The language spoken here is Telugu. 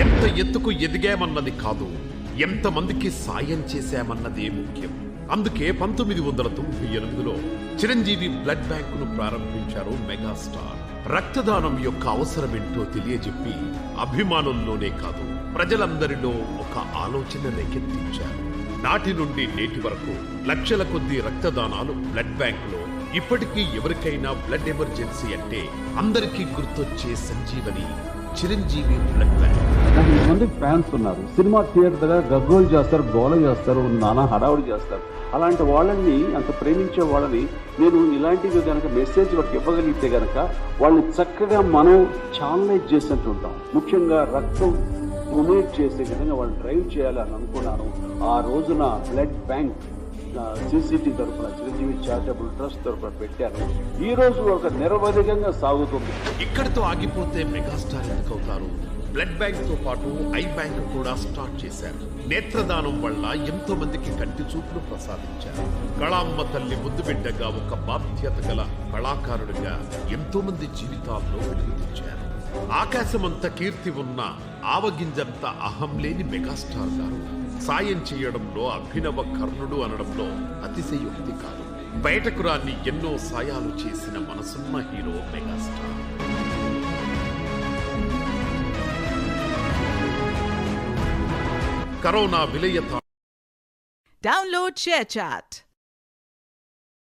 ఎంత ఎత్తుకు ఎదిగామన్నది కాదు, ఎంతమందికి సాయం చేశామన్నదే ముఖ్యం. అందుకే 1998లో చిరంజీవి బ్లడ్ బ్యాంకును ప్రారంభించారు మెగాస్టార్. రక్తదానం యొక్క అవసరమేంటో తెలియజెప్పి అభిమానుల్లోనే కాదు, ప్రజలందరిలో ఒక ఆలోచన రేకెత్తించారు. నాటి నుండి నేటి వరకు లక్షల కొద్ది రక్తదానాలు బ్లడ్ బ్యాంకులో. ఇప్పటికీ ఎవరికైనా బ్లడ్ ఎమర్జెన్సీ అంటే అందరికీ గుర్తొచ్చే సంజీవని చిరంజీవి బ్లడ్ బ్యాంక్. మంది ఫ్యాన్స్ ఉన్నారు. సినిమా థియేటర్ దగ్గర గగ్గోలు చేస్తారు, గోల చేస్తారు, నానా హడావుడి చేస్తారు. అలాంటి వాళ్ళని, అంత ప్రేమించే వాళ్ళని నేను ఇలాంటివి కనుక మెసేజ్ వాళ్ళకి ఇవ్వగలిగితే కనుక వాళ్ళని చక్కగా మనం ఛానలైజ్ చేసినట్టు ఉంటాం. ముఖ్యంగా రక్తం డొనేట్ చేసే విధంగా వాళ్ళు డ్రైవ్ చేయాలని అనుకున్నాను. ఆ రోజున బ్లడ్ బ్యాంక్ సిసిటి తరఫున చిరంజీవి చారిటబుల్ ట్రస్ట్ తరఫున పెట్టాను. ఈ రోజు ఒక నిరవధికంగా సాగుతుంది. ఇక్కడితో ఆగిపోతే మెగాస్టార్ ఎందుకవుతారు? బ్లడ్ బ్యాంక్ తో పాటు ఐ బ్యాంక్ కూడా స్టార్ట్ చేశారు. నేత్రదానం వల్ల ఎంతో మందికి కంటి చూపును ప్రసాదించారు. కళామ్మ తల్లి ముద్దు బిడ్డగా, ఒక బాధ్యత గల కళాకారుడిగా ఎంతో మంది జీవితాల్లో వెలుగు తెచ్చారు. ఆకాశమంత కీర్తి ఉన్న ఆవగింజంత అహం లేని మెగాస్టార్ గారు సాయం చేయడంలో అభినవ కర్ణుడు అనడంలో అతిశయోక్తి కాదు. బయటకు రాని ఎన్నో సాయాలు చేసిన మనసున్న హీరో మెగాస్టార్. కరోనా విలయత. Download ShareChat.